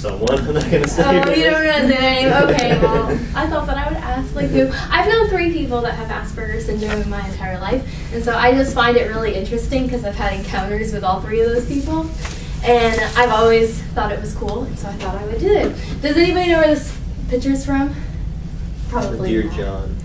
someone. I'm not going to say Oh, who it you is. don't know their name? Okay, well, I thought that I would ask, like, who. I've known 3 people that have Asperger's syndrome in my entire life, and so I just find it really interesting because I've had encounters with all 3 of those people, and I've always thought it was cool, and so I thought I would do it. Does anybody know where this picture's from? Probably Dear not. John.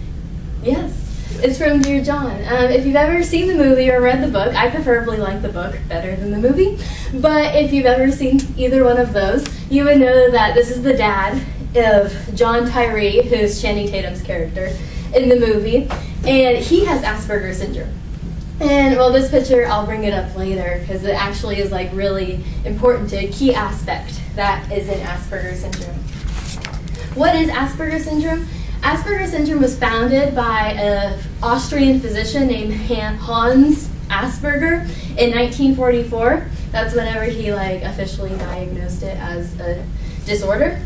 Yes. It's from Dear John. If you've ever seen the movie or read the book, I preferably like the book better than the movie, but if you've ever seen either one of those, you would know that this is the dad of John Tyree, who's Channing Tatum's character in the movie, and he has Asperger's syndrome. And, well, this picture, I'll bring it up later, because it actually is, like, really important to a key aspect that is in Asperger's syndrome. What is Asperger's syndrome? Asperger's syndrome was founded by an Austrian physician named Hans Asperger in 1944. That's whenever he officially diagnosed it as a disorder.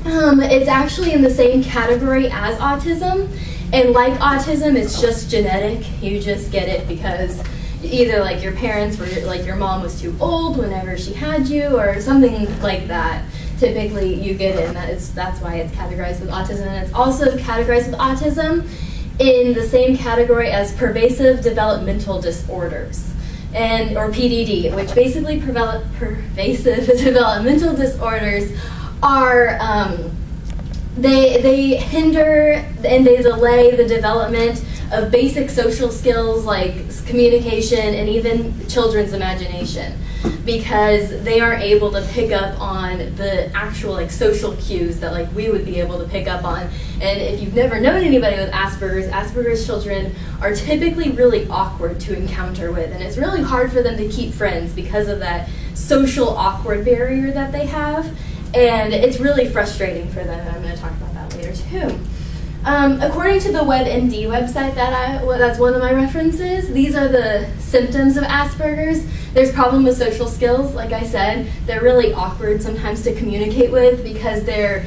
It's actually in the same category as autism, and like autism, it's just genetic. You just get it because either your parents were your mom was too old whenever she had you, or something like that. Typically, you get it, and that's why it's categorized with autism. And it's also categorized with autism in the same category as pervasive developmental disorders, or PDD, which basically pervasive developmental disorders are they hinder and they delay the development of basic social skills like communication and even children's imagination, because they aren't able to pick up on the actual social cues that we would be able to pick up on. And if you've never known anybody with Asperger's children are typically really awkward to encounter with, and it's really hard for them to keep friends because of that social awkward barrier that they have, and it's really frustrating for them, and I'm going to talk about that later too. According to the WebMD website that's one of my references, these are the symptoms of Asperger's. There's problem with social skills, like I said. They're really awkward sometimes to communicate with because they're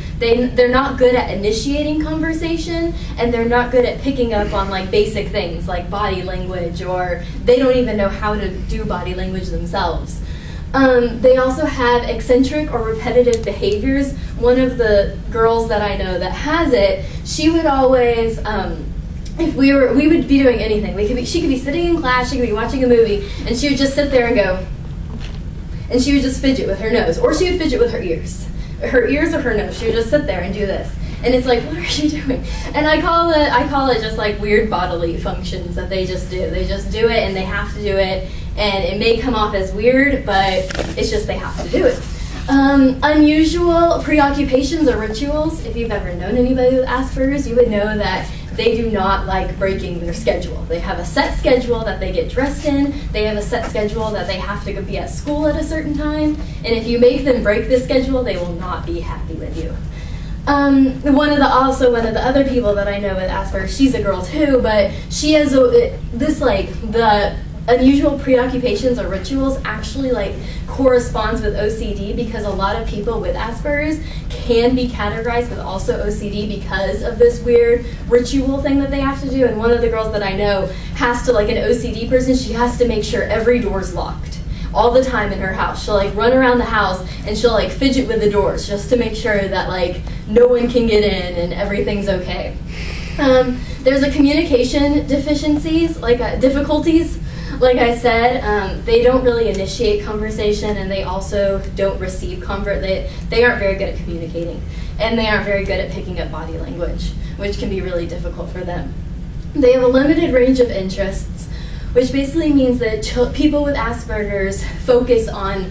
not good at initiating conversation, and they're not good at picking up on basic things like body language, or they don't even know how to do body language themselves. They also have eccentric or repetitive behaviors. One of the girls that I know that has it, she would always, if we would be doing anything. She could be sitting in class, she could be watching a movie, and she would just sit there and go, and she would just fidget with her nose, or she would fidget with her ears or her nose. She would just sit there and do this. And it's what are you doing? And I call it just weird bodily functions that they just do. They just do it, and they have to do it, and it may come off as weird, but it's just they have to do it. Unusual preoccupations or rituals. If you've ever known anybody with Asperger's, you would know that they do not like breaking their schedule. They have a set schedule that they get dressed in. They have a set schedule that they have to be at school at a certain time. And if you make them break this schedule, they will not be happy with you. One of the other people that I know with Asperger's, she's a girl too, but she has the unusual preoccupations or rituals actually corresponds with OCD, because a lot of people with Asperger's can be categorized with also OCD because of this weird ritual thing that they have to do. And one of the girls that I know has to, an OCD person, she has to make sure every door's locked all the time in her house. She'll run around the house and she'll fidget with the doors just to make sure that no one can get in and everything's okay. There's a communication difficulties. Like I said, they don't really initiate conversation, and they also don't receive they aren't very good at communicating, and they aren't very good at picking up body language, which can be really difficult for them. They have a limited range of interests, which basically means that people with Asperger's focus on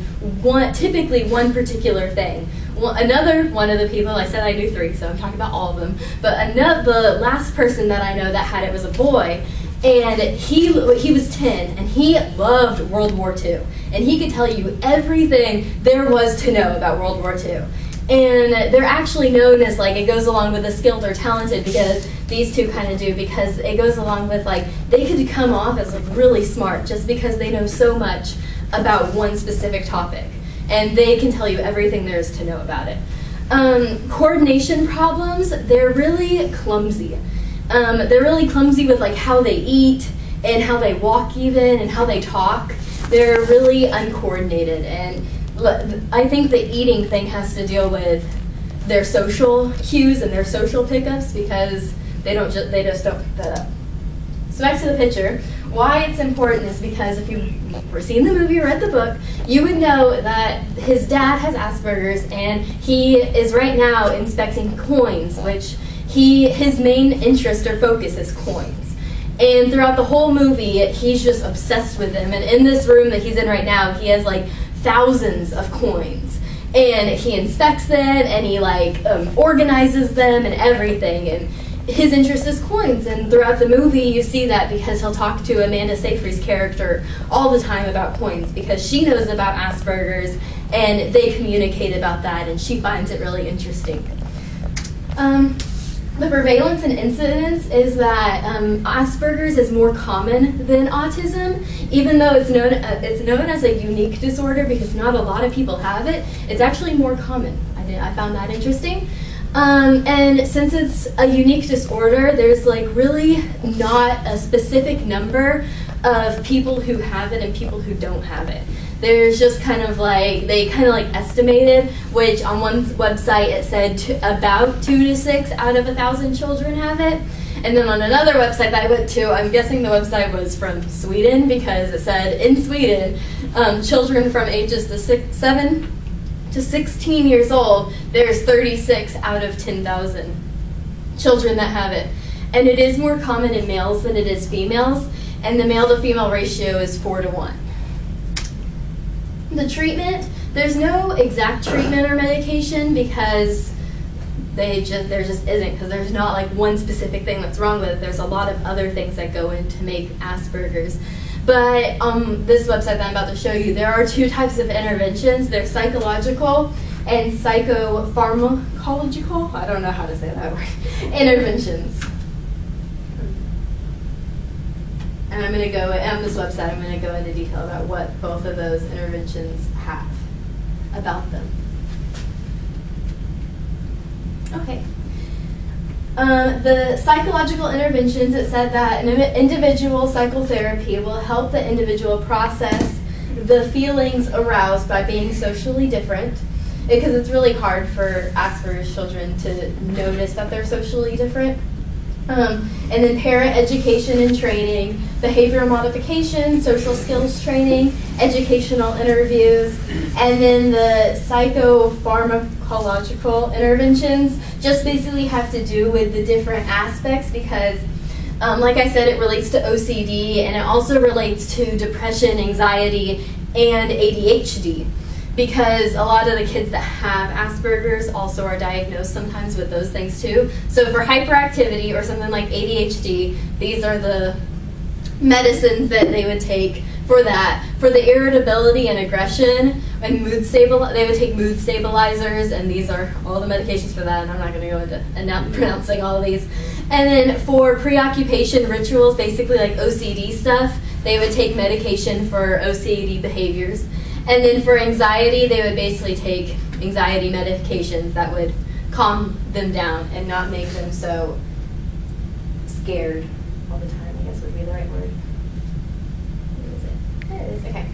typically one particular thing. Another one of the people, I said I knew 3, so I'm talking about all of them, but the last person that I know that had it was a boy, and he was 10, and he loved World War II, and he could tell you everything there was to know about World War II. And they're actually known as, it goes along with the skilled or talented, because these two kind of do, because it goes along with, they could come off as, really smart just because they know so much about one specific topic, and they can tell you everything there is to know about it. Coordination problems, they're really clumsy. They're really clumsy with how they eat and how they walk even and how they talk. They're really uncoordinated, and I think the eating thing has to deal with their social cues and their social pickups, because they just don't pick that up. So back to the picture. Why it's important is because if you've seen the movie or read the book, you would know that his dad has Asperger's, and he is right now inspecting coins, which his main interest or focus is coins. And throughout the whole movie, he's just obsessed with them. And in this room that he's in right now, he has like thousands of coins. And he inspects them, and he organizes them and everything. And his interest is coins. And throughout the movie, you see that because he'll talk to Amanda Seyfried's character all the time about coins, because she knows about Asperger's, and they communicate about that, and she finds it really interesting. The prevalence and incidence is that Asperger's is more common than autism, even though it's known as a unique disorder because not a lot of people have it. It's actually more common. I found that interesting. And since it's a unique disorder, there's really not a specific number of people who have it and people who don't have it. There's just they estimated, which on one website it said about 2 to 6 out of 1,000 children have it. And then on another website that I went to, I'm guessing the website was from Sweden, because it said in Sweden, children from ages 7 to 16 years old, there's 36 out of 10,000 children that have it. And it is more common in males than it is females, and the male to female ratio is 4 to 1. The treatment, there's no exact treatment or medication because there just isn't, because there's not one specific thing that's wrong with it. There's a lot of other things that go in to make Asperger's. But on this website that I'm about to show you, there are 2 types of interventions. There's psychological and psychopharmacological, I don't know how to say that word, interventions. And I'm going to go, on this website, I'm going to go into detail about what both of those interventions have about them. Okay. The psychological interventions, it said that an individual psychotherapy will help the individual process the feelings aroused by being socially different, because it's really hard for Asperger's children to notice that they're socially different. And then parent education and training, behavioral modification, social skills training, educational interviews, and then the psychopharmacological interventions just basically have to do with the different aspects, because like I said, it relates to OCD, and it also relates to depression, anxiety, and ADHD. Because a lot of the kids that have Asperger's also are diagnosed sometimes with those things too. So for hyperactivity or something like ADHD, these are the medicines that they would take for that. For the irritability and aggression and they would take mood stabilizers, and these are all the medications for that, and I'm not going to go into pronouncing all of these. And then for preoccupation rituals, basically like OCD stuff, they would take medication for OCD behaviors. And then for anxiety, they would basically take anxiety medications that would calm them down and not make them so scared all the time, I guess would be the right word. Where is it? There it is, okay.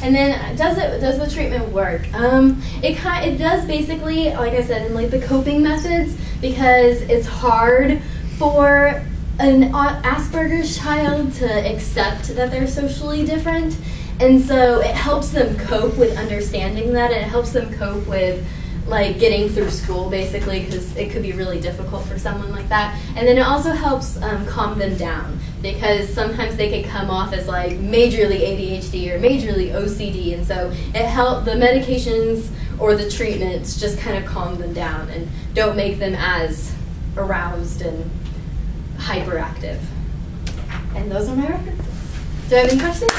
And then does the treatment work? It does basically, like I said, in the coping methods, because it's hard for an Asperger's child to accept that they're socially different. And so it helps them cope with understanding that, and it helps them cope with getting through school, basically, because it could be really difficult for someone like that. And then it also helps calm them down, because sometimes they can come off as majorly ADHD or majorly OCD, and so the medications or the treatments just kind of calm them down and don't make them as aroused and hyperactive. And those are my references. Do I have any questions?